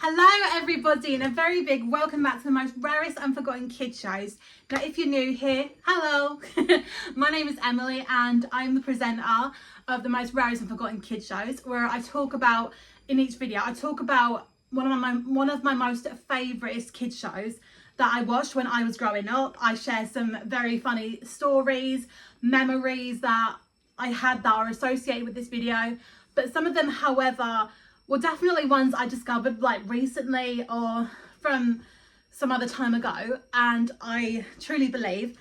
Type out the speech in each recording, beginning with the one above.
Hello everybody, and a very big welcome back to the most rarest and forgotten kid shows. Now if you're new here, hello, my name is Emily and I'm the presenter of the most rarest and forgotten kid shows, where I talk about, in each video, I talk about one of my most favourite kid shows that I watched when I was growing up. I share some very funny stories, memories that I had that are associated with this video, but some of them, however, were definitely ones I discovered like recently or from some other time ago, and I truly believe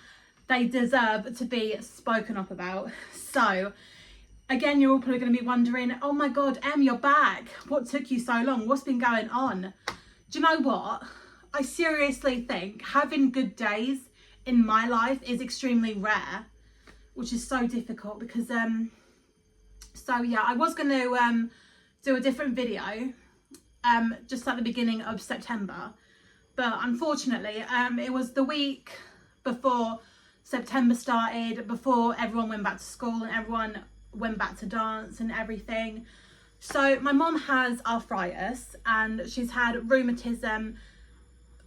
they deserve to be spoken up about. So again, you're all probably going to be wondering, oh my god, Em, you're back, what took you so long, what's been going on? Do you know what, I seriously think having good days in my life is extremely rare, which is so difficult because so yeah, I was going to do a different video just at the beginning of September, but unfortunately it was the week before September started, before everyone went back to school and everyone went back to dance and everything. So my mom has arthritis and she's had rheumatism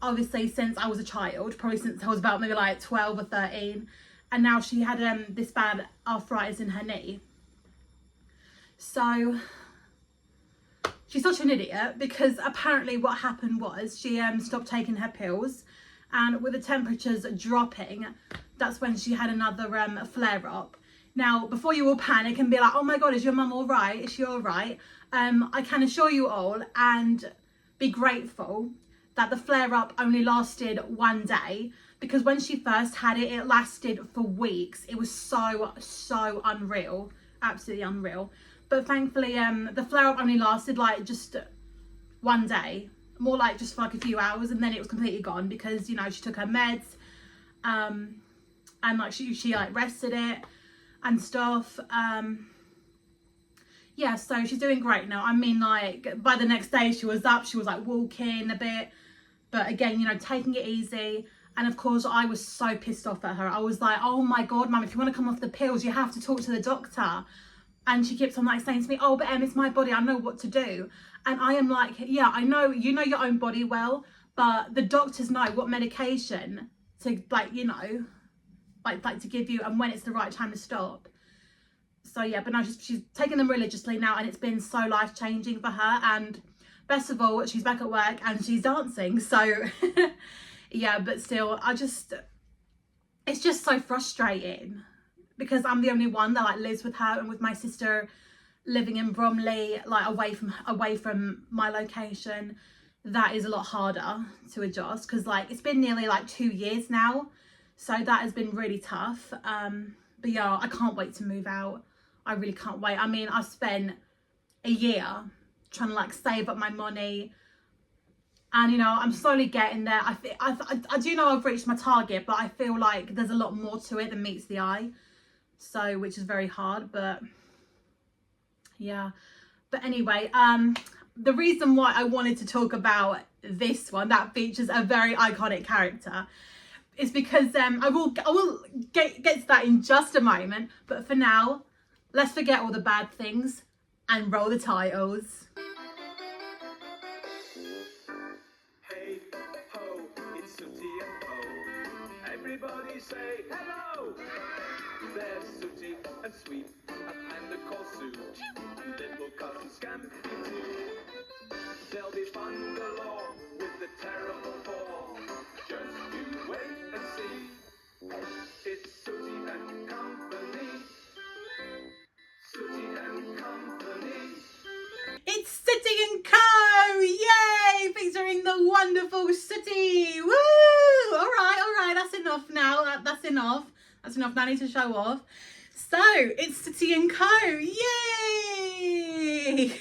obviously since I was a child, probably since I was about maybe like 12 or 13, and now she had this bad arthritis in her knee. So she's such an idiot because apparently what happened was she stopped taking her pills, and with the temperatures dropping, that's when she had another flare up. Now, before you all panic and be like, oh my god, is your mum all right? Is she all right? I can assure you all and be grateful that the flare up only lasted one day, because when she first had it, it lasted for weeks. It was so unreal, absolutely unreal. But thankfully the flare up only lasted like just one day, more like just for like a few hours, and then it was completely gone because, you know, she took her meds and like she like rested it and stuff. Yeah, so she's doing great now. I mean, like by the next day she was up, she was like walking a bit, but again, you know, taking it easy. And of course I was so pissed off at her. I was like, oh my god, mum, if you want to come off the pills you have to talk to the doctor. And she keeps on like saying to me, oh, but Em, it's my body, I know what to do. And I am like, yeah, I know, you know your own body well, but the doctors know what medication to, like, you know, like to give you and when it's the right time to stop. So yeah, but now she's taking them religiously now, and it's been so life-changing for her. And best of all, she's back at work and she's dancing. So yeah, but still, it's just so frustrating, because I'm the only one that like lives with her, and with my sister living in Bromley, like away from my location, that is a lot harder to adjust, because like it's been nearly like 2 years now, so that has been really tough. But yeah, I can't wait to move out. I really can't wait. I mean, I've spent a year trying to like save up my money, and you know, I'm slowly getting there. I do know I've reached my target, but I feel like there's a lot more to it than meets the eye. So, which is very hard, but yeah. But anyway, the reason why I wanted to talk about this one that features a very iconic character is because I will get to that in just a moment. But for now, let's forget all the bad things and roll the titles. Hey ho, it's Sooty and Co. Everybody say hello. There's Sooty and Sweet, and the call Sue. Little cousin Scampy too. They'll be fun galore with the terrible four. Just you wait and see. It's Sooty and Company. Sooty and Company. It's Sooty and Co! Yay! Featuring the wonderful Sooty! Woo! Alright, that's enough now. That's enough. That's enough. Now I need to show off. So, it's Sooty and Co! Yay!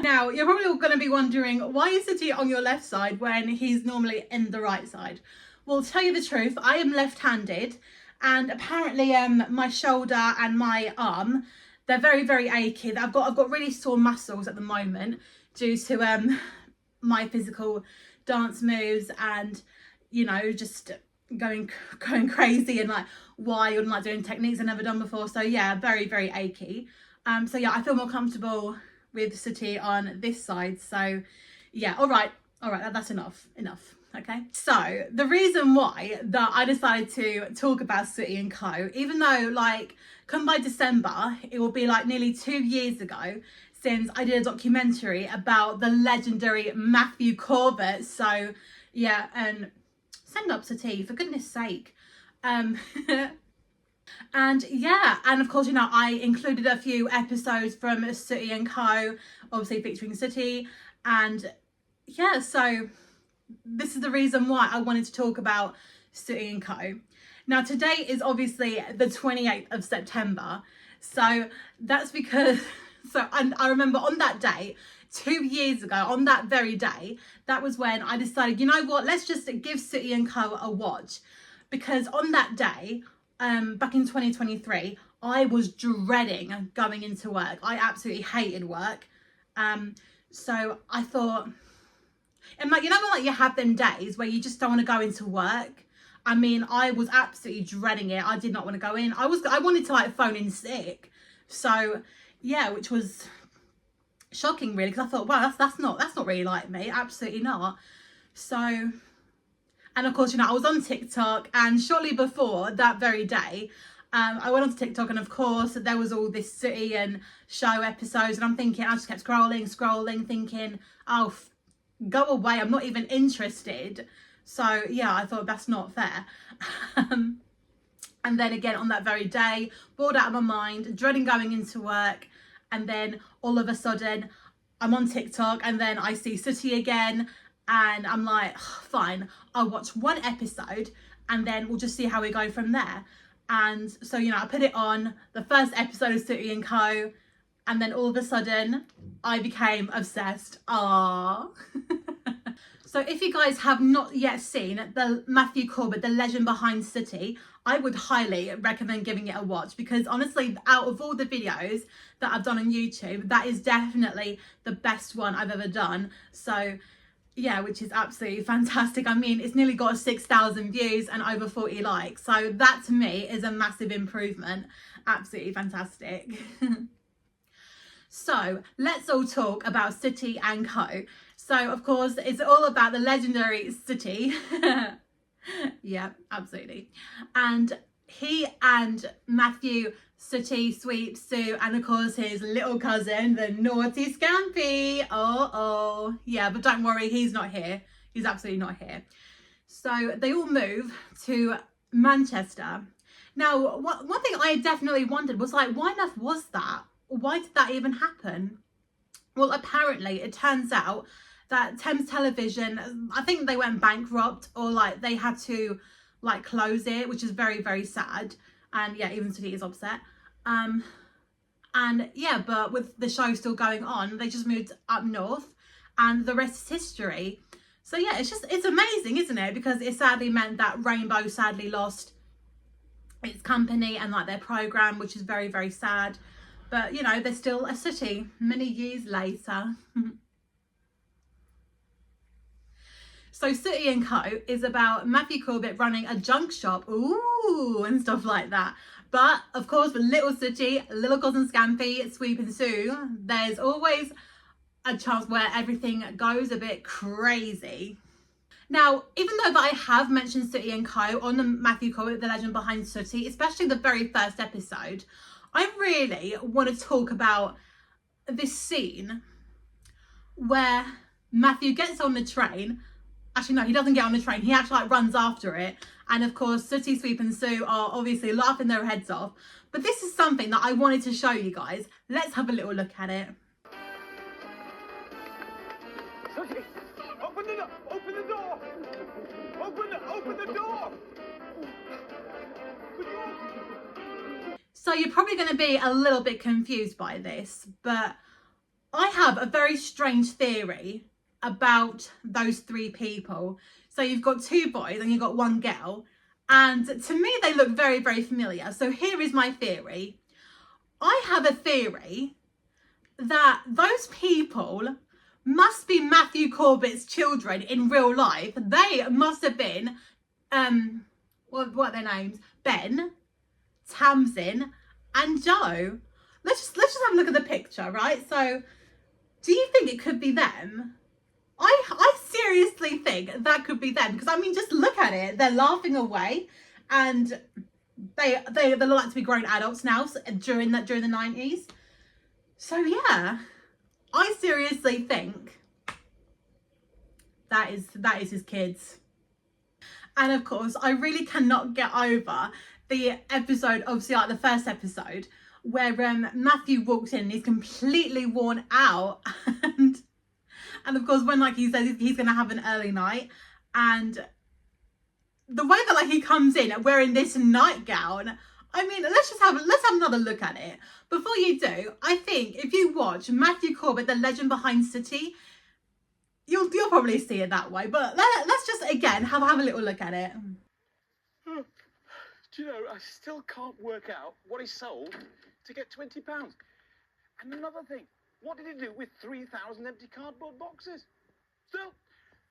Now, you're probably all going to be wondering, why is Sooty on your left side when he's normally in the right side? Well, to tell you the truth, I am left-handed, and apparently my shoulder and my arm, they're very achy. I've got really sore muscles at the moment due to my physical dance moves and, you know, just going crazy and like wild and like doing techniques I've never done before. So yeah, very achy. So yeah, I feel more comfortable with Sooty on this side. So yeah, all right, All right, that's enough. Okay, so the reason why that I decided to talk about Sooty and Co, even though like come by December it will be like nearly 2 years ago since I did a documentary about the legendary Matthew Corbett. So yeah, and send up Sooty, for goodness sake. And yeah, and of course, you know, I included a few episodes from Sooty and Co, obviously featuring Sooty. And yeah, so this is the reason why I wanted to talk about Sooty and Co. Now, today is obviously the 28th of September. So that's because, and I remember on that day, 2 years ago, on that very day, that was when I decided, you know what, let's just give Sooty and Co a watch. Because on that day, back in 2023, I was dreading going into work. I absolutely hated work. So I thought, and like, you know, like you have them days where you just don't want to go into work. I mean, I was absolutely dreading it. I did not want to go in. I wanted to like phone in sick. So yeah, which was shocking really, because I thought, wow, that's not really like me. Absolutely not. So, and of course, you know, I was on TikTok, and shortly before that very day, I went onto TikTok, and of course there was all this Sooty and show episodes, and I'm thinking, I just kept scrolling, thinking, oh, go away, I'm not even interested. So yeah, I thought that's not fair. And then again on that very day, bored out of my mind, dreading going into work, and then all of a sudden I'm on TikTok, and then I see Sooty again, and I'm like, fine, I'll watch one episode and then we'll just see how we go from there. And so, you know, I put it on, the first episode of Sooty and Co, and then all of a sudden I became obsessed. Aww. So if you guys have not yet seen the Matthew Corbett, the legend behind Sooty, I would highly recommend giving it a watch, because honestly, out of all the videos that I've done on YouTube, that is definitely the best one I've ever done. So yeah, which is absolutely fantastic. I mean, it's nearly got 6,000 views and over 40 likes. So that to me is a massive improvement. Absolutely fantastic. So let's all talk about Sooty and Co. So of course, it's all about the legendary Sooty. Yeah, absolutely. And he and Matthew, Sooty, Sweep, Sue, and of course his little cousin, the naughty Scampy. Oh, yeah, but don't worry, he's not here. He's absolutely not here. So they all move to Manchester. Now, one thing I definitely wondered was, like, why on earth was that? Why did that even happen? Well, apparently it turns out that Thames Television, I think they went bankrupt, or like they had to like close it, which is very, very sad. And yeah, even Sooty is upset. And yeah, but with the show still going on, they just moved up north, and the rest is history. So yeah, it's amazing, isn't it? Because it sadly meant that Rainbow sadly lost its company and like their program, which is very, very sad. But you know, they're still a Sooty many years later. So Sooty and Co is about Matthew Corbett running a junk shop, ooh, and stuff like that. But of course, with little Sooty, little cousin Scampy, Sweep and Sue, there's always a chance where everything goes a bit crazy. Now, even though that I have mentioned Sooty and Co on the Matthew Corbett, the legend behind Sooty, especially the very first episode, I really want to talk about this scene where Matthew gets on the train. Actually, no, he doesn't get on the train. He actually like runs after it. And of course, Sooty, Sweep and Sue are obviously laughing their heads off. But this is something that I wanted to show you guys. Let's have a little look at it. Sooty, open the door! Open the door! Open the door! So you're probably going to be a little bit confused by this, but I have a very strange theory about those three people. So you've got two boys and you've got one girl, and to me they look very, very familiar. So here is my theory. I have a theory that those people must be Matthew Corbett's children in real life. They must have been what are their names? Ben, Tamsin and Joe. Let's just have a look at the picture, right? So do you think it could be them? I seriously think that could be them, because I mean, just look at it. They're laughing away, and they look like to be grown adults now during the 90s. So yeah, I seriously think that is his kids. And of course, I really cannot get over the episode, obviously like the first episode, where Matthew walks in and he's completely worn out, and of course when like he says he's gonna have an early night, and the way that like he comes in wearing this nightgown, I mean, let's have another look at it. Before you do, I think if you watch Matthew Corbett, the legend behind Sooty, you'll probably see it that way. But let's just again have a little look at it. Do you know, I still can't work out what he sold to get £20. And another thing, what did he do with 3,000 empty cardboard boxes? Still,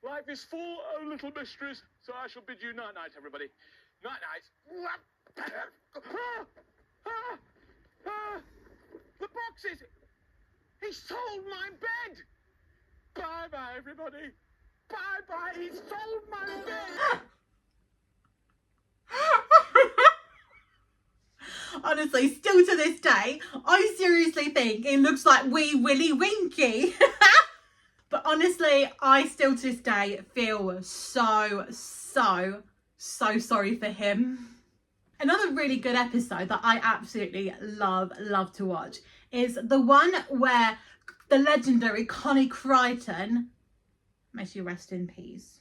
life is full of little mysteries, so I shall bid you night-night, everybody. Night-night. The boxes! He sold my bed! Bye-bye, everybody. Bye-bye, he sold my bed! Honestly, still to this day, I seriously think it looks like Wee Willie Winky. But honestly, I still to this day feel so sorry for him. Another really good episode that I absolutely love to watch is the one where the legendary Connie Crichton, may she rest in peace,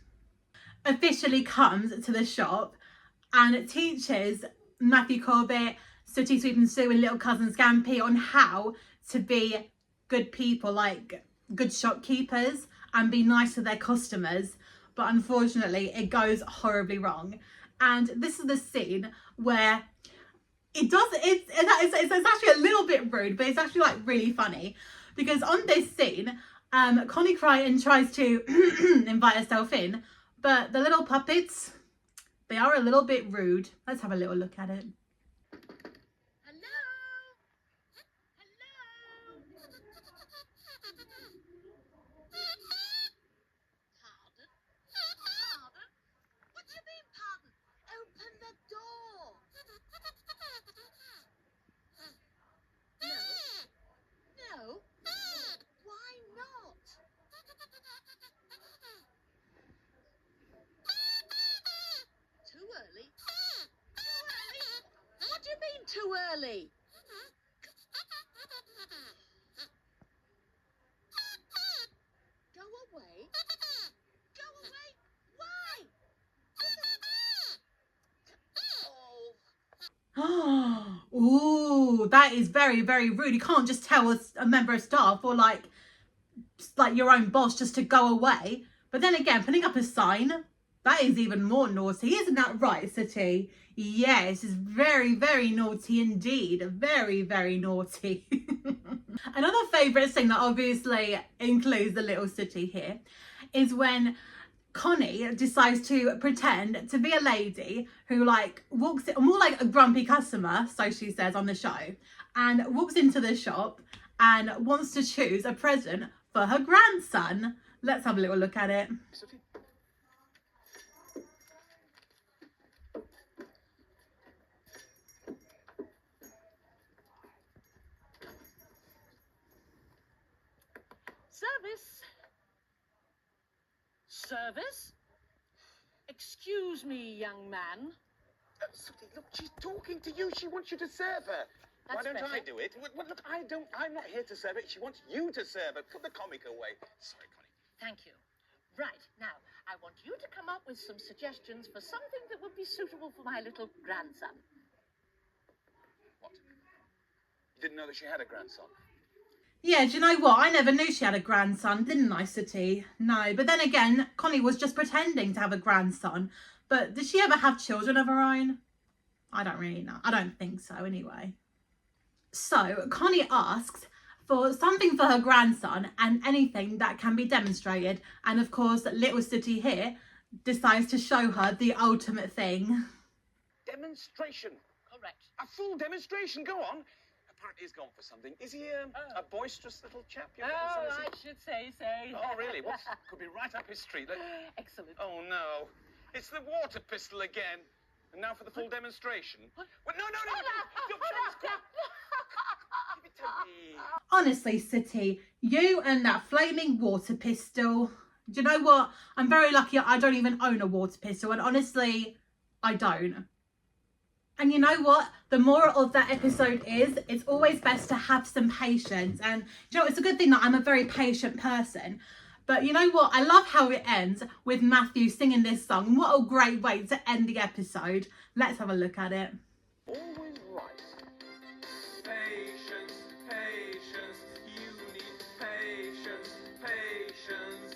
officially comes to the shop and teaches Matthew Corbett, Sooty, Sweep and Sue and little cousin Scampy on how to be good people, like good shopkeepers, and be nice to their customers. But unfortunately it goes horribly wrong. And this is the scene where it's actually a little bit rude, but it's actually like really funny, because on this scene Connie Crichton tries to invite herself in, but the little puppets, they are a little bit rude. Let's have a little look at it. Too early. Go away. Go away. Why? Ooh, that is very rude. You can't just tell a member of staff or like your own boss just to go away. But then again, putting up a sign, that is even more naughty. Isn't that right, Sooty? Yes, it's very naughty indeed. Very naughty. Another favourite thing that obviously includes the little Sooty here is when Connie decides to pretend to be a lady who like walks in, more like a grumpy customer, so she says on the show, and walks into the shop and wants to choose a present for her grandson. Let's have a little look at it. Service? Excuse me, young man. Sooty, look, she's talking to you. She wants you to serve her. That's Why don't better. I do it? Well, look, I'm not here to serve it. She wants you to serve her. Put the comic away. Sorry, Connie. Thank you. Right, now, I want you to come up with some suggestions for something that would be suitable for my little grandson. What? You didn't know that she had a grandson? Yeah, do you know what? I never knew she had a grandson, didn't I, Sooty? No, but then again, Connie was just pretending to have a grandson. But did she ever have children of her own? I don't really know. I don't think so, anyway. So, Connie asks for something for her grandson and anything that can be demonstrated. And of course, little Sooty here decides to show her the ultimate thing. Demonstration. Correct. A full demonstration. Go on. apparently he's gone for something. Is he a boisterous little chap? Oh, I should say so. Oh, really? Could be right up his street. Excellent. Oh, no. It's the water pistol again. And now for the full demonstration. What? No. Your chance, Give it to me. Honestly, Sooty, you and that flaming water pistol. Do you know what? I'm very lucky I don't even own a water pistol. And honestly, I don't. And you know what? The moral of that episode is it's always best to have some patience. And you know, it's a good thing that I'm a very patient person. But you know what? I love how it ends with Matthew singing this song. What a great way to end the episode. Let's have a look at it. Always right. Patience, patience, you need patience, patience.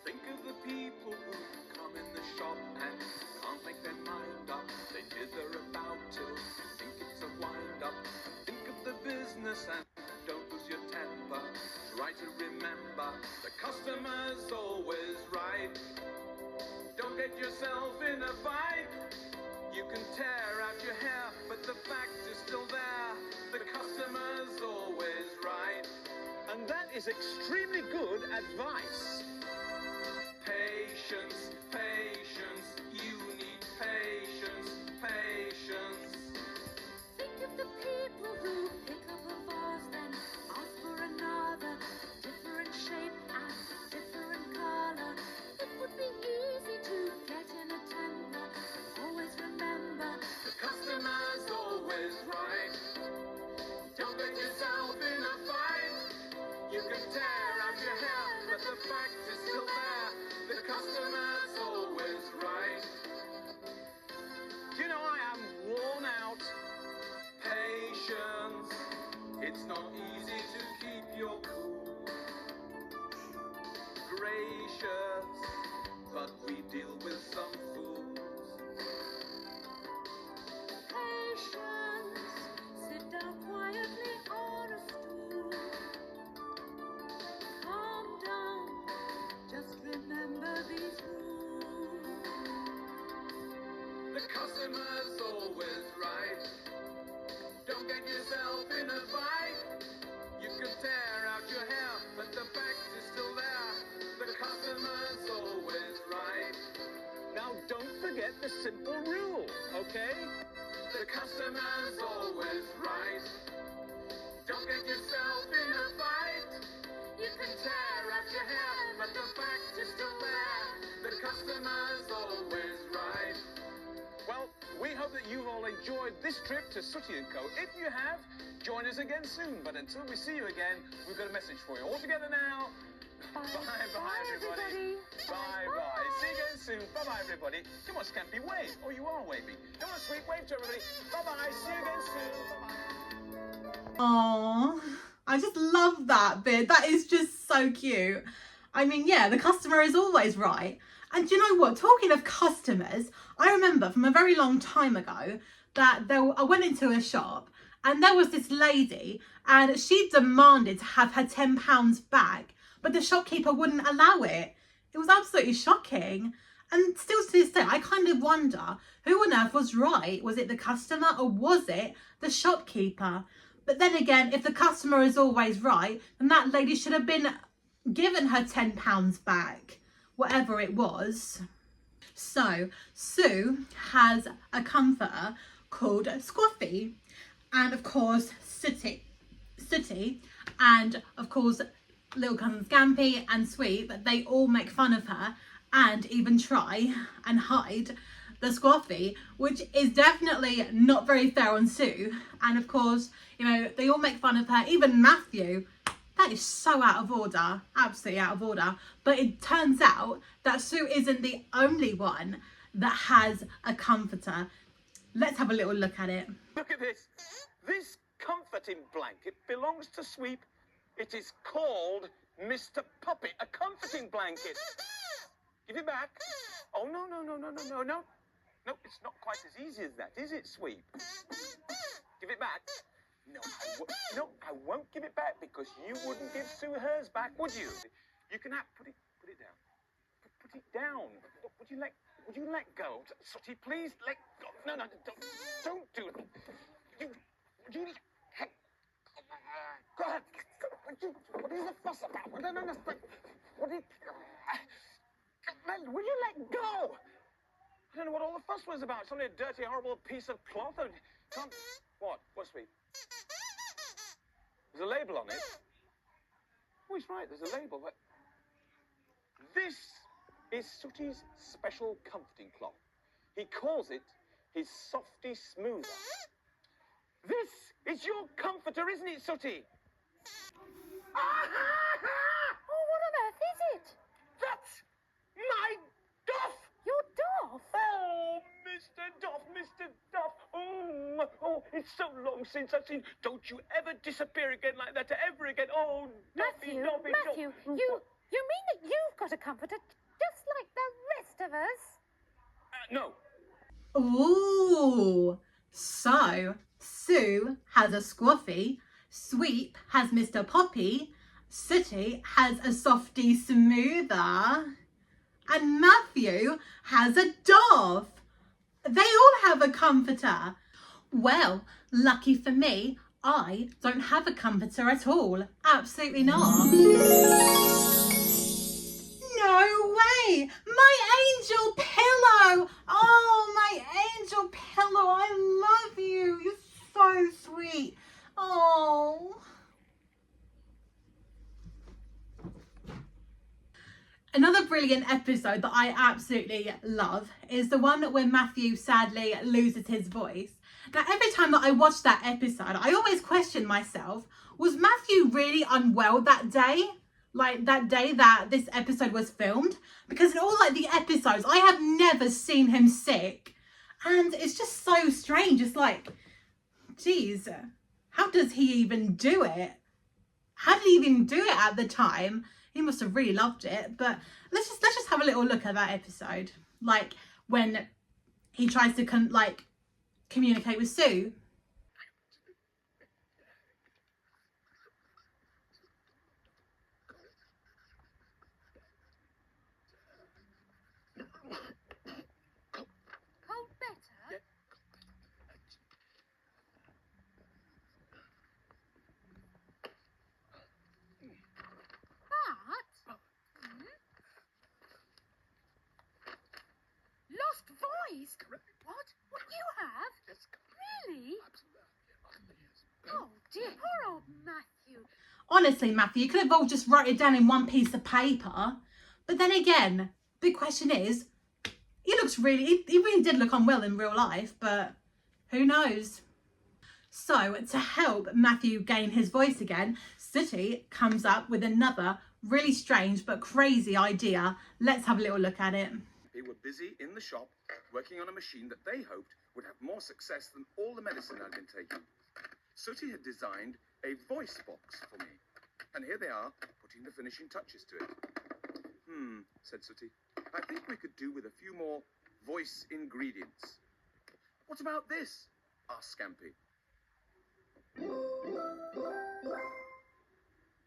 Think of the people who come in the shop and can't make their mind up. They dither about till think it's a wind up. Think of the business and don't lose your temper. Try to remember the customer's always right. Don't get yourself in a fight. You can tear out your hair, but the fact is still there. The customer's always right. And that is extremely good advice. Patience, patience, you need patience, patience. Think of the people who pick up a vase and ask for another, different shape and different color. It would be easy to get in a temper. Always remember, The customer's always right. Don't get yourself in a fight. You can tear out your hair, but the fact is still there. The customer's always right. Do you know I am worn out? Patience, it's not easy to keep your cool. Gracious, but we deal with some fools. patience. Sit down quietly on a stool. Calm down. Just remember these rules. The customer's always right. Don't get yourself in a fight. You can tear out your hair, but the fact is still there. The customer's always right. Now don't forget the simple rule, okay? The customer's always right. Don't get yourself in a fight. You can tear out your hair, but the fact is still there. The customer's always right. Well, we hope that you've all enjoyed this trip to Sooty and Co. If you have, join us again soon. But until we see you again, we've got a message for you. All together now. Bye, everybody. Bye. See you again soon. Bye, everybody. Come on, Scampy, wave. Oh, you are waving. Come on, sweet, wave to everybody. Bye. See you again soon. Bye. Aww, I just love that bit. That is just so cute. I mean, yeah, the customer is always right. And do you know what? Talking of customers, I remember from a very long time ago that I went into a shop and there was this lady and she demanded to have her £10 back, but the shopkeeper wouldn't allow it. It was absolutely shocking. And still to this day, I kind of wonder who on earth was right. Was it the customer or was it the shopkeeper? But then again, if the customer is always right, then that lady should have been given her £10 back, whatever it was. So Sue has a comforter called Squaffy, and of course Sooty, and of course little cousin Scampy and Sweet, but they all make fun of her and even try and hide the Squaffy, which is definitely not very fair on Sue. And of course, you know, they all make fun of her, even Matthew. That is so out of order, absolutely out of order. But it turns out that Sue isn't the only one that has a comforter. Let's have a little look at it. Look at this. This comforting blanket belongs to Sweep. It is called Mr. Puppet, a comforting blanket. Give it back. Oh, no. No, it's not quite as easy as that, is it, Sweep? Give it back. No, I won't give it back because you wouldn't give Sue hers back, would you? You can have, put it down. Put it down. Would you let go? Sooty, please let go. No, don't do it. Hey, What is the fuss about? I don't understand. What is... Man, will you let go? I don't know what all the fuss was about. It's only a dirty, horrible piece of cloth. And can't... What? What's sweet? There's a label on it. Oh, he's right. There's a label. But this is Sooty's special comforting cloth. He calls it his softy smoother. This is your comforter, isn't it, Sooty? Oh, what on earth is it? That's my Duff! Your Duff? Oh, Mr. Duff, Mr. Duff. Oh, it's so long since I've seen. Don't you ever disappear again like that ever again. Oh, Duffy, Duffy, Matthew, you mean that you've got a comforter just like the rest of us? No. Ooh, so Sue has a Squaffy, Sweep has Mr. Poppy, Sooty has a softy smoother, and Matthew has a Dove. They all have a comforter. Well, lucky for me, I don't have a comforter at all. Absolutely not. No way! My angel pillow! Oh, my angel pillow, I love you. You're so sweet. Oh. Another brilliant episode that I absolutely love is the one where Matthew sadly loses his voice. Now, every time that I watch that episode, I always question myself, was Matthew really unwell that day? Like that day that this episode was filmed? Because in all like the episodes, I have never seen him sick. And it's just so strange. It's like, geez, how does he even do it? How did he even do it at the time? He must have really loved it. But let's just have a little look at that episode. Like when he tries to communicate with Sue. Cold better? But... Lost voice? What? What you have? Really? Oh dear, poor old Matthew. Honestly, Matthew, you could have all just wrote it down in one piece of paper. But then again, the question is, he really did look unwell in real life, but who knows? So to help Matthew gain his voice again, Sooty comes up with another really strange but crazy idea. Let's have a little look at it. They were busy in the shop working on a machine that they hoped would have more success than all the medicine I'd been taking. Sooty had designed a voice box for me, and here they are, putting the finishing touches to it. Said Sooty. I think we could do with a few more voice ingredients. What about this? Asked Scampy.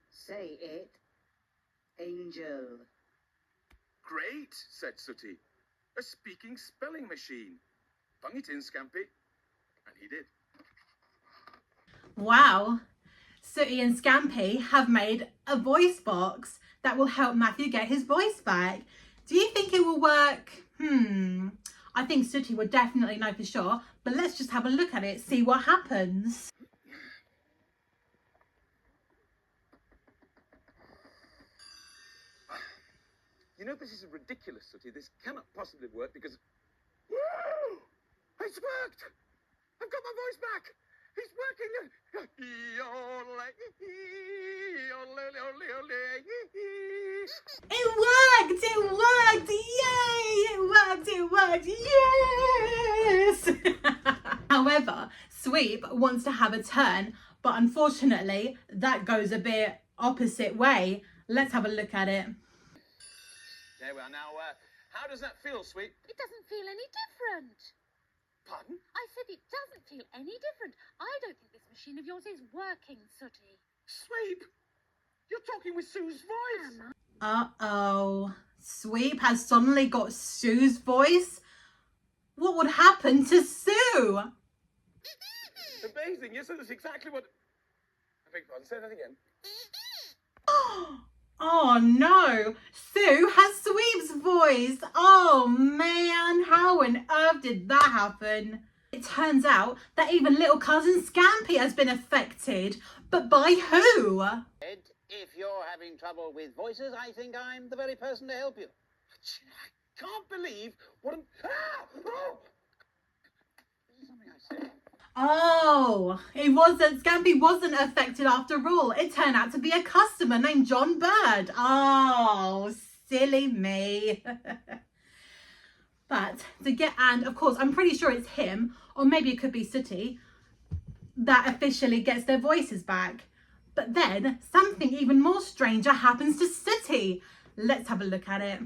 Say it. Angel. Great, said Sooty. A speaking spelling machine. Bung it in, Scampy. And he did. Wow, Sooty and Scampy have made a voice box that will help Matthew get his voice back. Do you think it will work? I think Sooty would definitely know for sure, but let's just have a look at it, see what happens. You know, this is ridiculous, Sooty. This cannot possibly work because... Woo! It's worked! I've got my voice back! It's working! It worked! Yes! However, Sweep wants to have a turn, but unfortunately, that goes a bit opposite way. Let's have a look at it. There we are. Now, how does that feel, Sweep? It doesn't feel any different. Pardon? I said it doesn't feel any different. I don't think this machine of yours is working, Sooty. Sweep! You're talking with Sue's voice! Uh-oh. Sweep has suddenly got Sue's voice? What would happen to Sue? Amazing. Yes, that's exactly what... I beg your pardon. Say that again. Oh no, Sue has Sweep's voice. Oh man, how on earth did that happen? It turns out that even little cousin Scampy has been affected, but by who? Ed, if you're having trouble with voices, I think I'm the very person to help you. I can't believe what I'm... Ah! Oh! This is something I said. Oh, Scampy wasn't affected after all. It turned out to be a customer named John Bird. Oh, silly me. And of course, I'm pretty sure it's him, or maybe it could be Sooty, that officially gets their voices back. But then something even more stranger happens to Sooty. Let's have a look at it.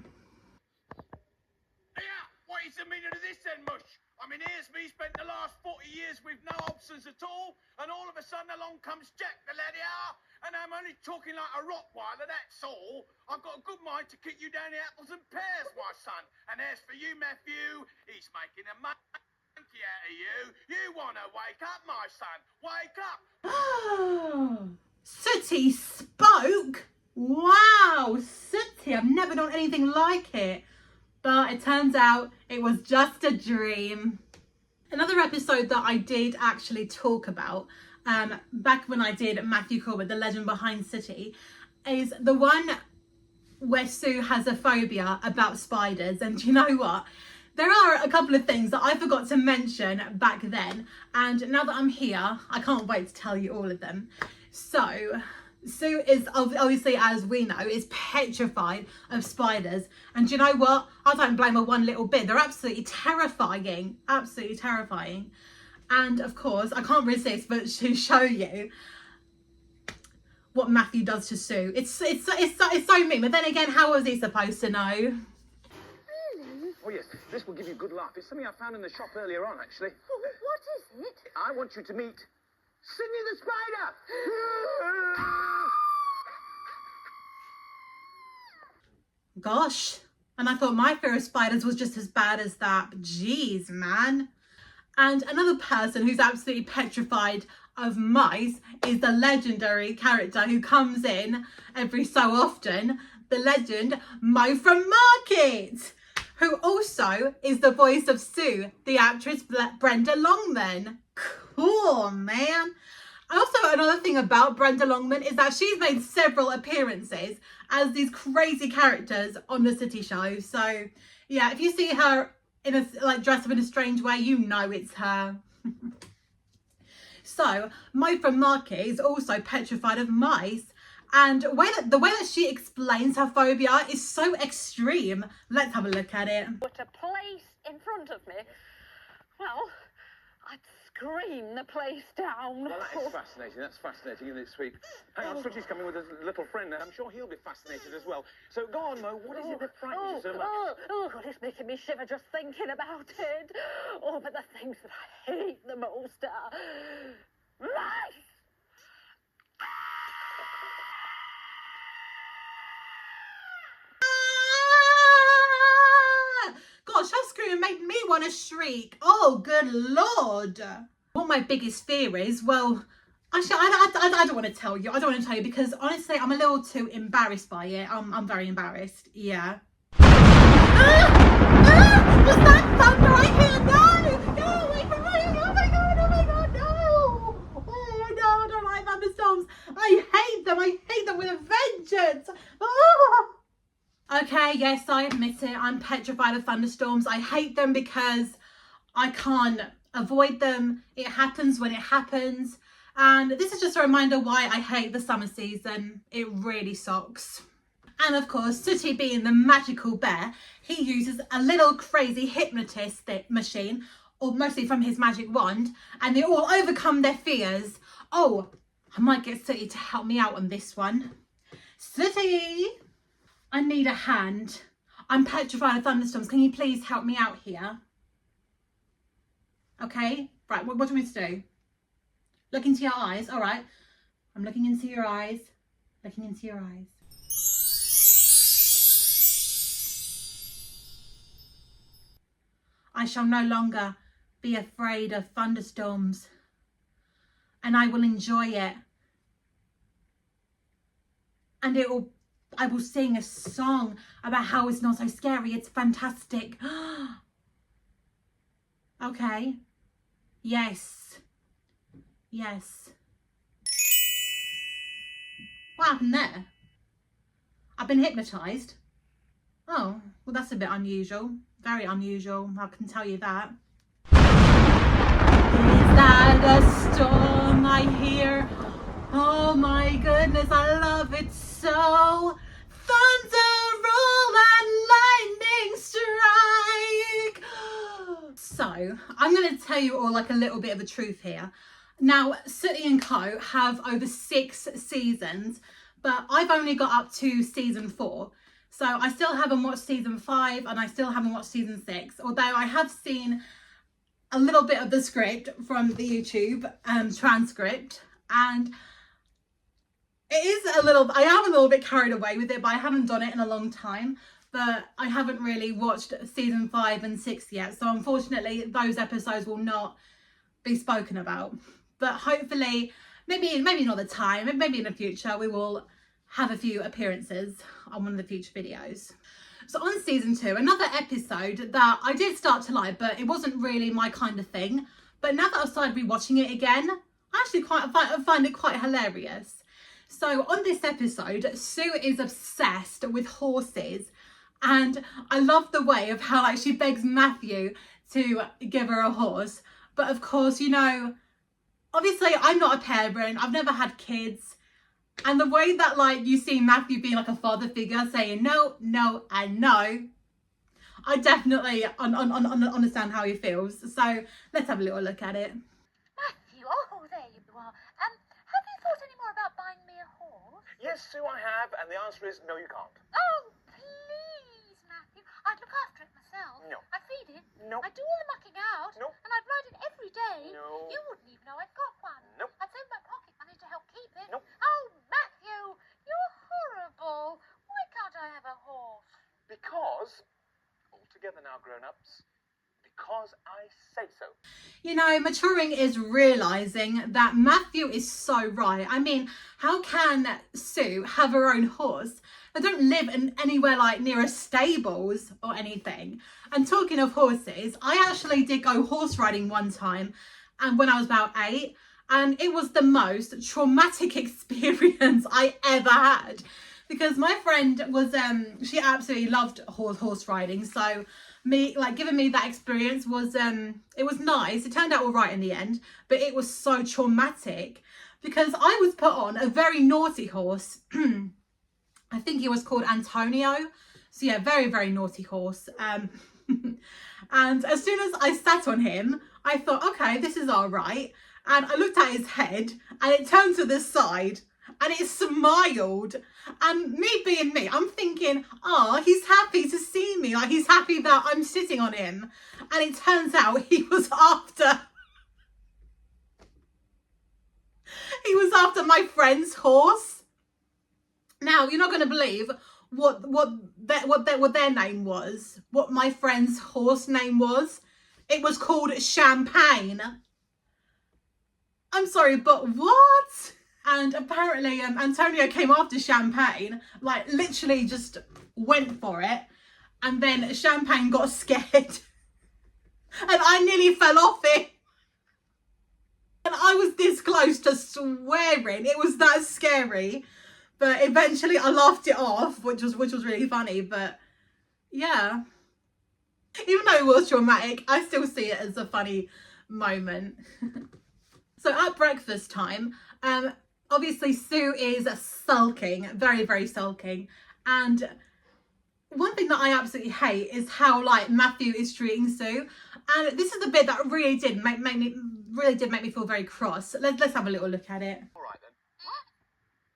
Yeah, what is the meaning of this then, Mush? I mean, here's me spent the last 40 years with no options at all, and all of a sudden along comes Jack the Laddie, and I'm only talking like a Rottweiler, that's all. I've got a good mind to kick you down the apples and pears, my son. And as for you, Matthew, he's making a monkey out of you. You want to wake up, my son. Wake up. Sooty spoke? Wow, Sooty, I've never done anything like it. But it turns out it was just a dream. Another episode that I did actually talk about back when I did Matthew Corbett, the legend behind Sooty, is the one where Sue has a phobia about spiders. And do you know what? There are a couple of things that I forgot to mention back then. And now that I'm here, I can't wait to tell you all of them. So... Sue is obviously, as we know, is petrified of spiders. And do you know what? I don't blame her one little bit. They're absolutely terrifying. Absolutely terrifying. And of course, I can't resist but to show you what Matthew does to Sue. It's so mean. But then again, how was he supposed to know? Really? Oh, yes, this will give you a good laugh. It's something I found in the shop earlier on, actually. Well, what is it? I want you to meet Sydney the Spider! Gosh, and I thought my fear of spiders was just as bad as that. Jeez, man. And another person who's absolutely petrified of mice is the legendary character who comes in every so often, the legend Mo from Market, who also is the voice of Sue, the actress Brenda Longman. Cool, man. Also, another thing about Brenda Longman is that she's made several appearances as these crazy characters on the Sooty show. So, yeah, if you see her in a dressed up in a strange way, you know it's her. So, Mo from Market is also petrified of mice. And the way that she explains her phobia is so extreme. Let's have a look at it. Put a place in front of me, well, I'd scream the place down. Well, that is fascinating. That's fascinating, isn't it, sweet? Hang on, Sooty's coming with a little friend, and I'm sure he'll be fascinated as well. So go on, Mo. What is it that frightens you so much? Oh, God, it's making me shiver just thinking about it. Oh, but the things that I hate the most are mice. Gosh, her screaming made me want to shriek. Oh, good Lord. What my biggest fear is, well, actually, I don't want to tell you. I don't want to tell you because, honestly, I'm a little too embarrassed by it. I'm very embarrassed. Yeah. Was that thunder? I hear no! No, wait for me! Oh my God, no! Oh no, I don't like thunderstorms. I hate them with a vengeance. Oh. Okay, yes, I admit it. I'm petrified of thunderstorms. I hate them because I can't avoid them. It happens when it happens. And this is just a reminder why I hate the summer season. It really sucks. And of course, Sooty being the magical bear, he uses a little crazy hypnotist machine, or mostly from his magic wand, and they all overcome their fears. Oh, I might get Sooty to help me out on this one. Sooty! I need a hand. I'm petrified of thunderstorms. Can you please help me out here? Okay, right, what do you want me to do? Look into your eyes. All right, I'm looking into your eyes. Looking into your eyes. I shall no longer be afraid of thunderstorms, and I will enjoy it. and I will sing a song about how it's not so scary. It's fantastic. Okay. Yes. Yes. What happened there? I've been hypnotised. Oh, well, that's a bit unusual. Very unusual, I can tell you that. Is that a storm I hear? Oh my goodness, I love it so. Thunder roll and lightning strike. So, I'm going to tell you all like a little bit of the truth here. Now, Sooty and Co have over 6 seasons, but I've only got up to season 4. So I still haven't watched season 5 and I still haven't watched season 6, although I have seen a little bit of the script from the YouTube transcript, and it is I am a little bit carried away with it, but I haven't done it in a long time. But I haven't really watched season 5 and 6 yet, so unfortunately those episodes will not be spoken about. But hopefully, maybe not the time, maybe in the future we will have a few appearances on one of the future videos. So on season 2, another episode that I did start to like, but it wasn't really my kind of thing. But now that I've started rewatching it again, I actually find it quite hilarious. So on this episode, Sue is obsessed with horses, and I love the way of how like she begs Matthew to give her a horse. But of course, you know, obviously I'm not a parent, I've never had kids. And the way that like you see Matthew being like a father figure saying no, no, and no, I definitely understand how he feels. So let's have a little look at it. Matthew, oh, there you are. Have you thought any more about buying me a horse? Yes, Sue, I have, and the answer is no, you can't. Oh, please, Matthew. I'd look after it myself. No. I'd feed it. No. I'd do all the mucking out. No. And I'd ride it every day. No. You wouldn't even know I'd got one. Nope. I'd save my pocket money to help keep it. Nope. Oh, Matthew, you're horrible. Why can't I have a horse? Because, all together now, grown-ups, because I say so. You know, maturing is realising that Matthew is so right. I mean, how can Sue have her own horse? They don't live in anywhere like near a stables or anything. And talking of horses, I actually did go horse riding one time, and when I was about 8, and it was the most traumatic experience I ever had, because my friend was she absolutely loved horse riding, so me like giving me that experience was it was nice. It turned out all right in the end, but it was so traumatic because I was put on a very naughty horse. I think he was called Antonio. So yeah, very, very naughty horse. And as soon as I sat on him, I thought, okay, this is all right. And I looked at his head and it turned to the side and it smiled. And me being me, I'm thinking, oh, he's happy to see me. Like, he's happy that I'm sitting on him. And it turns out he was after my friend's horse. Now, you're not going to believe what their name was, what my friend's horse name was. It was called Champagne. I'm sorry, but what? And apparently Antonio came after Champagne, like literally just went for it. And then Champagne got scared. And I nearly fell off it. And I was this close to swearing. It was that scary. But eventually I laughed it off, which was really funny. But yeah, even though it was traumatic, I still see it as a funny moment. So at breakfast time, obviously Sue is sulking, very, very sulking. And one thing that I absolutely hate is how like Matthew is treating Sue. And this is the bit that really did make me feel very cross. Let's have a little look at it. All right, then. What?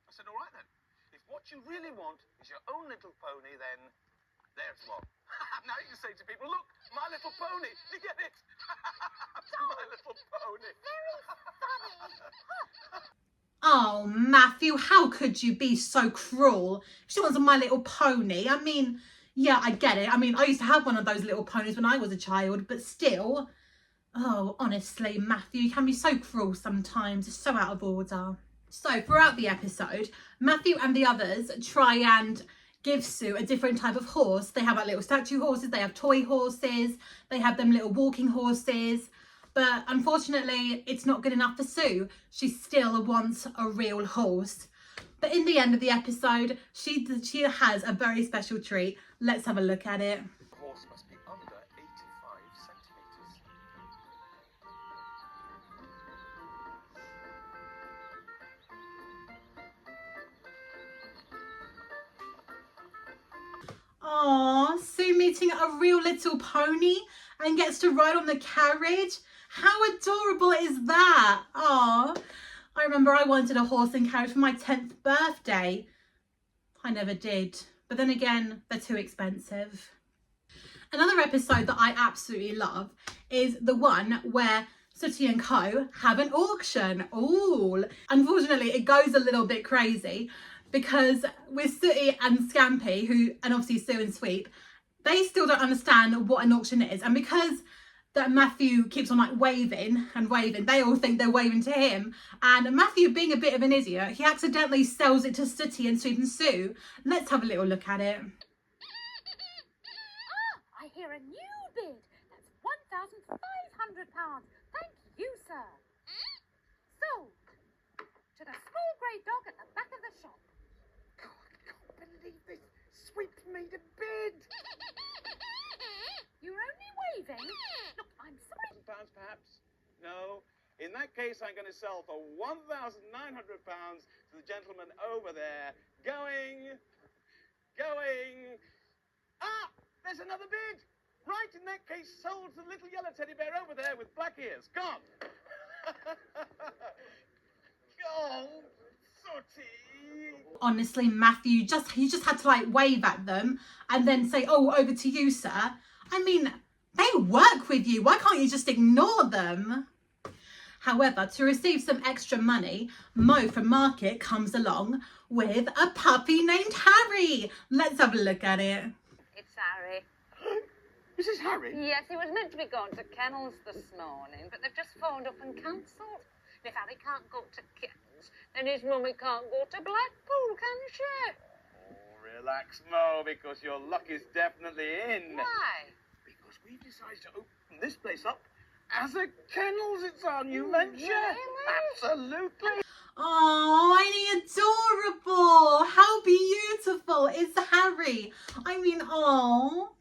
I said, all right, then. If what you really want is your own little pony, then there's one. Now you can say to people, look, My Little Pony. You get it? My Little Pony. Oh, Matthew, how could you be so cruel? She wants a My Little Pony. I mean, yeah, I get it. I mean, I used to have one of those little ponies when I was a child, but still. Oh, honestly, Matthew, you can be so cruel sometimes. It's so out of order. So throughout the episode, Matthew and the others try and give Sue a different type of horse. They have like little statue horses, they have toy horses, they have them little walking horses. But unfortunately, it's not good enough for Sue. She still wants a real horse. But in the end of the episode, she has a very special treat. Let's have a look at it. The horse must be under 85 centimetres. Aww, Sue meeting a real little pony and gets to ride on the carriage. How adorable is that? Aww. I remember I wanted a horse and carriage for my 10th birthday. I never did. But then again, they're too expensive. Another episode that I absolutely love is the one where Sooty and Co have an auction. Ooh. Unfortunately, it goes a little bit crazy because with Sooty and Scampy, and obviously Sue and Sweep, they still don't understand what an auction is. And because that Matthew keeps on like waving and waving, they all think they're waving to him. And Matthew, being a bit of an idiot, he accidentally sells it to Sooty and Sweep and Sue. Let's have a little look at it. I hear a new bid. That's £1,500. Thank you, sir. Sold to the small grey dog at the back of the shop. God, I can't believe this. Sweep made a bid. You're only waving. Look, I'm sorry. £1,000 perhaps? No. In that case, I'm going to sell for £1,900 to the gentleman over there. Going. Ah, there's another bid. Right, in that case, sold to the little yellow teddy bear over there with black ears. Gone. Oh, Sooty. Honestly, Matthew, he just had to like wave at them and then say, oh, over to you, sir. I mean, they work with you. Why can't you just ignore them? However, to receive some extra money, Mo from Market comes along with a puppy named Harry. Let's have a look at it. It's Harry. Is this Harry? Yes, he was meant to be going to kennels this morning, but they've just phoned up and cancelled. If Harry can't go to kennels, then his mummy can't go to Blackpool, can she? Oh, relax, Mo, because your luck is definitely in. Why? Because we've decided to open this place up as a kennels. It's our new venture. Really? Absolutely. Oh, ain't he adorable? How beautiful is Harry? I mean, oh.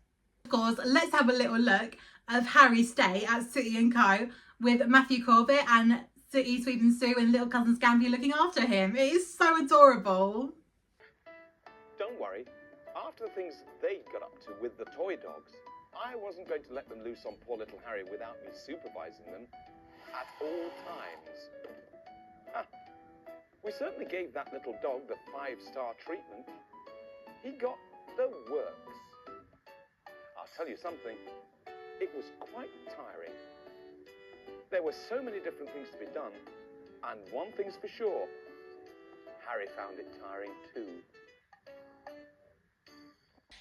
Of course, let's have a little look of Harry's stay at Sooty and Co with Matthew Corbett and Sooty, Sweep and Sue and little cousin Scampy looking after him. It is so adorable. Don't worry. After the things they got up to with the toy dogs, I wasn't going to let them loose on poor little Harry without me supervising them at all times. We certainly gave that little dog the 5-star treatment. He got the works. I'll tell you something, it was quite tiring. There were so many different things to be done, and one thing's for sure, Harry found it tiring too.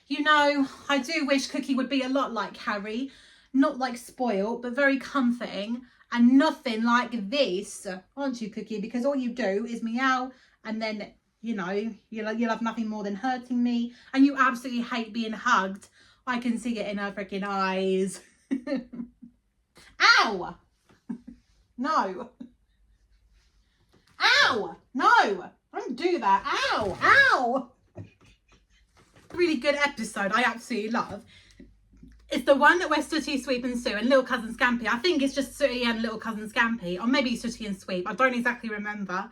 You know, I do wish Cookie would be a lot like Harry. Not like spoiled, but very comforting. And nothing like this, aren't you, Cookie? Because all you do is meow and then, you know, you'll have nothing more than hurting me. And you absolutely hate being hugged. I can see it in her freaking eyes. Ow! No. Ow! No! Don't do that. Ow! Ow! Really good episode I absolutely love. It's the one where Sooty, Sweep and Sue and little cousin Scampy, I think it's just Sooty and little cousin Scampy, or maybe Sooty and Sweep, I don't exactly remember,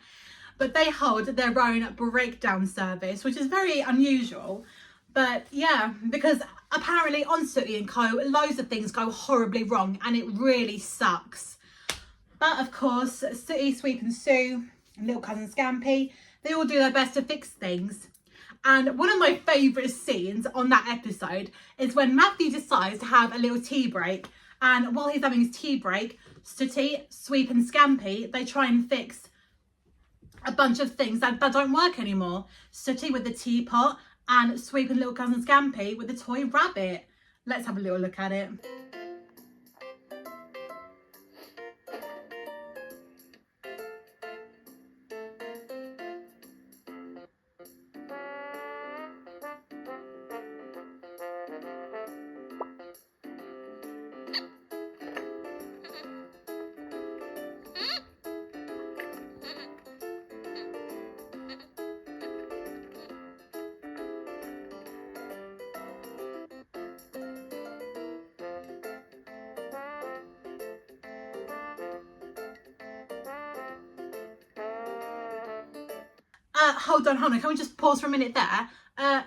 but they hold their own breakdown service, which is very unusual. But yeah, because apparently on Sooty and Co loads of things go horribly wrong and it really sucks. But of course, Sooty, Sweep and Sue and little cousin Scampy, they all do their best to fix things. And one of my favourite scenes on that episode is when Matthew decides to have a little tea break. And while he's having his tea break, Sooty, Sweep and Scampy, they try and fix a bunch of things that don't work anymore. Sooty with the teapot and Sweep and little cousin Scampy with the toy rabbit. Let's have a little look at it. Hold on. Can we just pause for a minute there?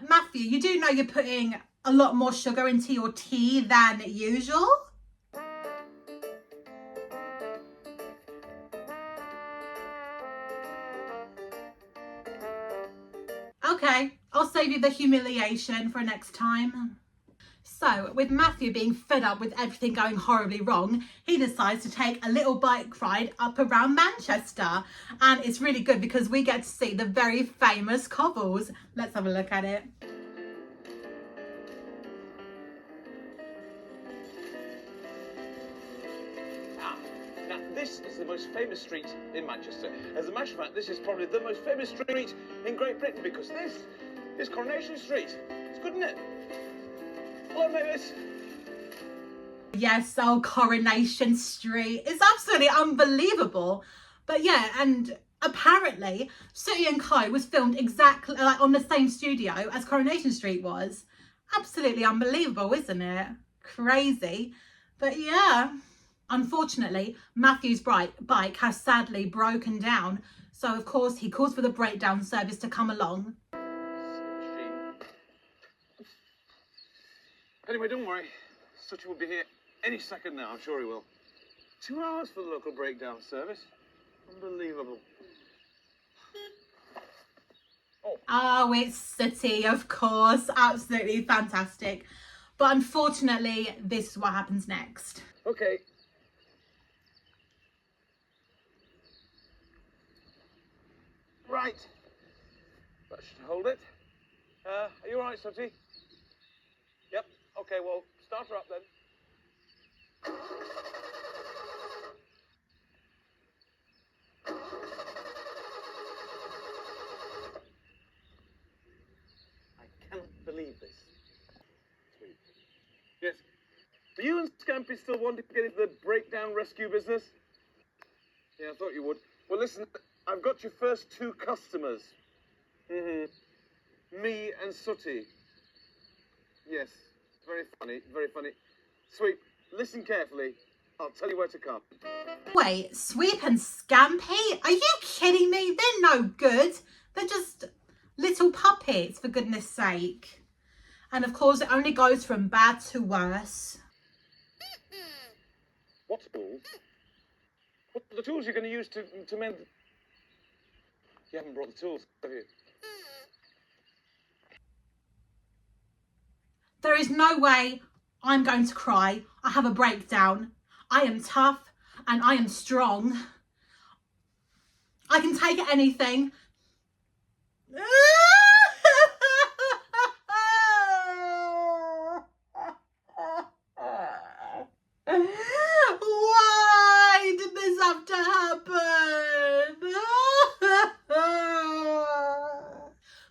Matthew, you do know you're putting a lot more sugar into your tea than usual? Okay, I'll save you the humiliation for next time. So, with Matthew being fed up with everything going horribly wrong, he decides to take a little bike ride up around Manchester. And it's really good because we get to see the very famous cobbles. Let's have a look at it. Now, this is the most famous street in Manchester. As a matter of fact, this is probably the most famous street in Great Britain because this is Coronation Street. It's good, isn't it? Hello, Mavis. Yes, oh, Coronation Street. It's absolutely unbelievable. But yeah, and apparently Sooty and Co was filmed exactly like on the same studio as Coronation Street was. Absolutely unbelievable, isn't it? Crazy. But yeah, unfortunately, Matthew's bike has sadly broken down. So of course he calls for the breakdown service to come along. Anyway, don't worry. Sooty will be here any second now, I'm sure he will. 2 hours for the local breakdown service. Unbelievable. Oh, it's Sooty, of course. Absolutely fantastic. But unfortunately, this is what happens next. Okay. Right. That should hold it. Are you all right, Sooty? Yep. Okay, well, start her up then. I cannot believe this. Sweet. Yes. Do you and Scampy still want to get into the breakdown rescue business? Yeah, I thought you would. Well, listen, I've got your first 2 customers. Me and Sooty. Yes, very funny, very funny. Sweep, listen carefully. I'll tell you where to come. Wait, Sweep and Scampy? Are you kidding me? They're no good. They're just little puppets, for goodness sake. And of course, it only goes from bad to worse. What tools? What are the tools you're going to use to mend? You haven't brought the tools, have you? There is no way I'm going to cry. I have a breakdown. I am tough and I am strong. I can take anything. Why did this have to happen?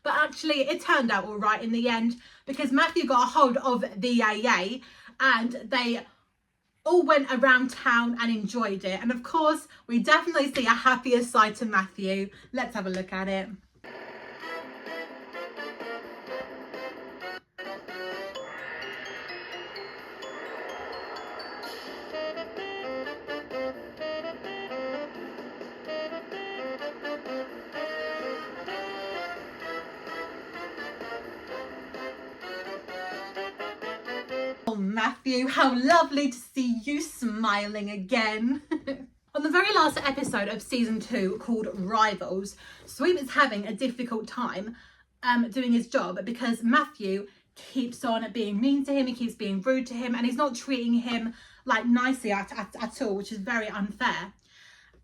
But actually, it turned out all right in the end because Matthew got a hold of the AA and they all went around town and enjoyed it. And of course, we definitely see a happier side to Matthew. Let's have a look at it. Oh, Matthew, how lovely to see you smiling again. On the very last episode of season 2 called Rivals, Sweep is having a difficult time doing his job because Matthew keeps on being mean to him, he keeps being rude to him, and he's not treating him like nicely at all, which is very unfair.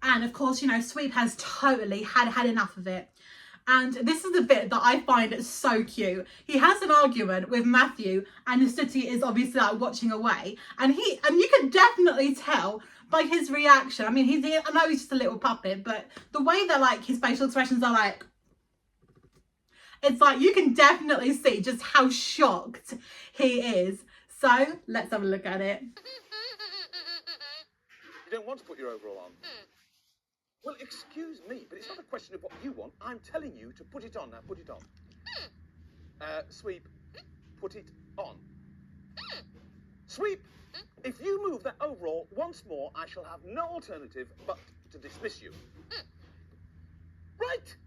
And of course, you know, Sweep has totally had enough of it. And this is the bit that I find so cute. He has an argument with Matthew and Sooty is obviously like watching away. And you can definitely tell by his reaction. I mean, I know he's just a little puppet, but the way that like his facial expressions are like, it's like you can definitely see just how shocked he is. So let's have a look at it. You don't want to put your overall on? Well, excuse me, but it's not a question of what you want. I'm telling you to put it on. Now, put it on. Sweep, put it on. Sweep, if you move that overall once more, I shall have no alternative but to dismiss you. Right,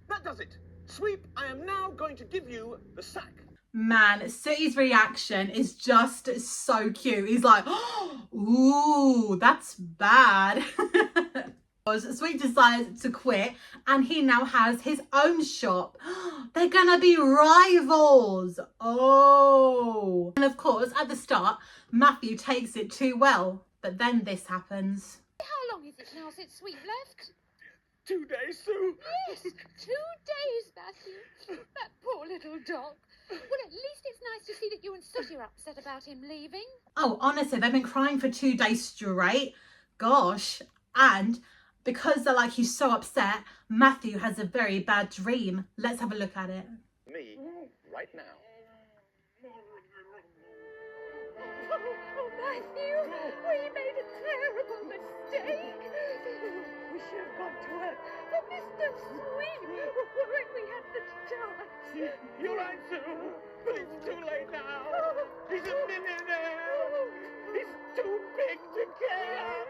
that does it. Sweep, I am now going to give you the sack. Man, Sooty's reaction is just so cute. He's like, ooh, that's bad. Sweep decides to quit and he now has his own shop. They're gonna be rivals. Oh. And of course, at the start, Matthew takes it too well. But then this happens. How long is it now since Sweep left? 2 days, Sue. Yes, 2 days, Matthew. That poor little dog. Well, at least it's nice to see that you and Sooty are upset about him leaving. Oh, honestly, they've been crying for 2 days straight. Gosh. And because they're like, he's so upset, Matthew has a very bad dream. Let's have a look at it. Me, right now. Oh, Matthew, we made a terrible mistake. We should have gone to work for Mr. Sweep when we had the chance. You're right, Sue. But it's too late now. He's a millionaire. He's too big to care.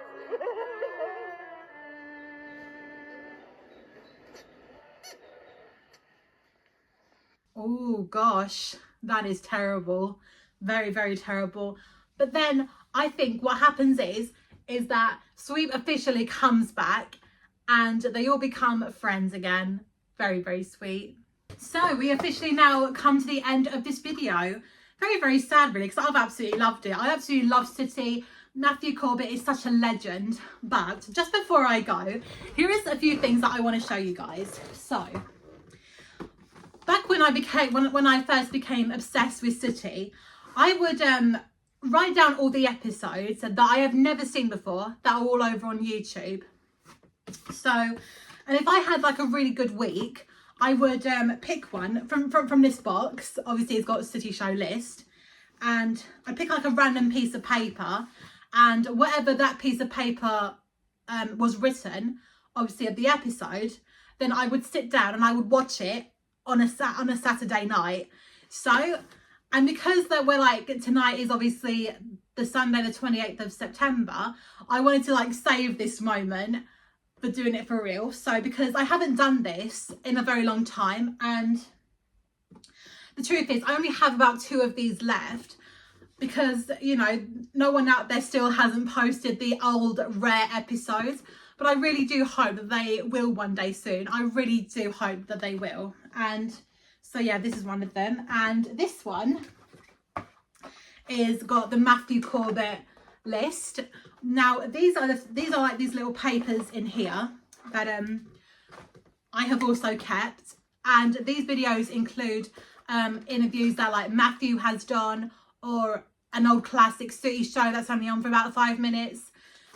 Oh gosh, that is terrible. Very, very terrible. But then I think what happens is that Sweep officially comes back and they all become friends again. Very, very sweet. So we officially now come to the end of this video. Very, very sad really, because I've absolutely loved it. I absolutely love Sooty. Matthew Corbett is such a legend. But just before I go, here is a few things that I want to show you guys. So back when I first became obsessed with Sooty, I would write down all the episodes that I have never seen before that are all over on YouTube. So, and if I had like a really good week, I would pick one from this box. Obviously, it's got a Sooty show list, and I'd pick like a random piece of paper, and whatever that piece of paper was written, obviously of the episode, then I would sit down and I would watch it on a Saturday night. So, and because that we're like, tonight is obviously the Sunday the 28th of September, I wanted to like save this moment for doing it for real. So because I haven't done this in a very long time, and the truth is I only have about 2 of these left, because, you know, no one out there still hasn't posted the old rare episodes, but I really do hope that they will one day soon. I really do hope that they will. And so yeah, this is one of them, and this one is got the Matthew Corbett list. Now these are like these little papers in here that I have also kept, and these videos include interviews that like Matthew has done, or an old classic Sooty show that's only on for about 5 minutes,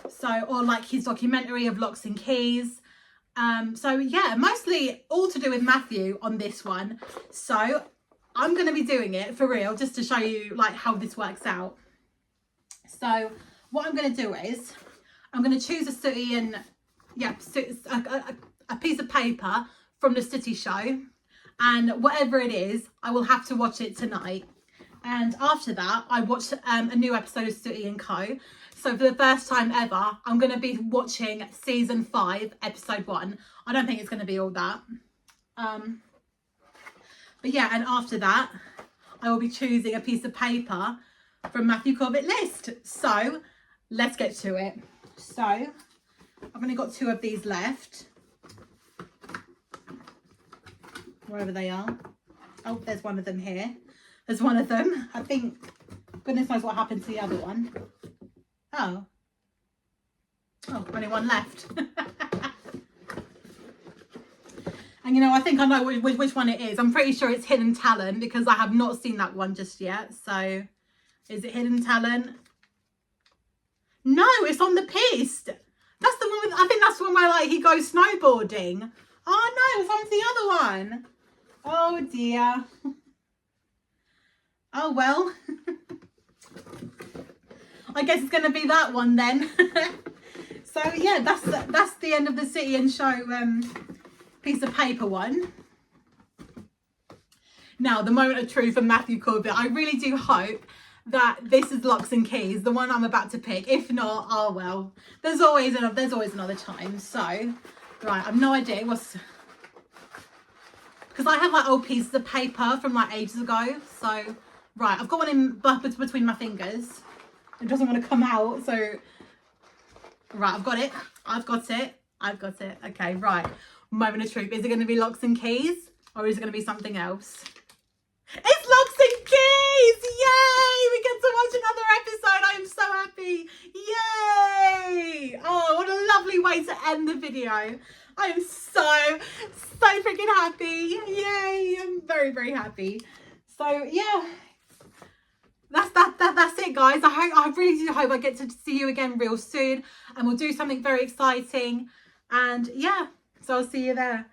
so, or like his documentary of Locks and Keys. So yeah, mostly all to do with Matthew on this one. So I'm going to be doing it for real, just to show you like how this works out. So what I'm going to do is I'm going to choose a Sooty and a piece of paper from the Sooty show, and whatever it is, I will have to watch it tonight. And after that, I watched a new episode of Sooty and Co. So for the first time ever, I'm going to be watching season 5, episode 1. I don't think it's going to be all that. But yeah, and after that, I will be choosing a piece of paper from Matthew Corbett list. So let's get to it. So I've only got 2 of these left, wherever they are. Oh, there's one of them here. There's one of them. I think, goodness knows what happened to the other one. Oh, only one left. And you know, I think I know which one it is. I'm pretty sure it's Hidden Talent, because I have not seen that one just yet. So is it Hidden Talent? No, it's on the piste. That's the one with, I think that's the one where like he goes snowboarding. Oh no, it's on the other one. Oh dear. Oh well. I guess it's going to be that one then. So yeah, that's the end of the Sooty and Show piece of paper one. Now the moment of truth for Matthew Corbett. I really do hope that this is Locks and Keys, the one I'm about to pick. If not, oh well. There's always another time. So right, I've no idea because because I have like old pieces of paper from like ages ago. So, right, I've got one in between my fingers. It doesn't want to come out, so... Right, I've got it. I've got it. Okay, right. Moment of truth. Is it going to be locks and keys? Or is it going to be something else? It's locks and keys! Yay! We get to watch another episode. I am so happy. Yay! Oh, what a lovely way to end the video. I am so freaking happy. Yay! I'm very, very happy. So, yeah. That's it, guys. I really do hope I get to see you again real soon. And we'll do something very exciting. And, yeah. So, I'll see you there.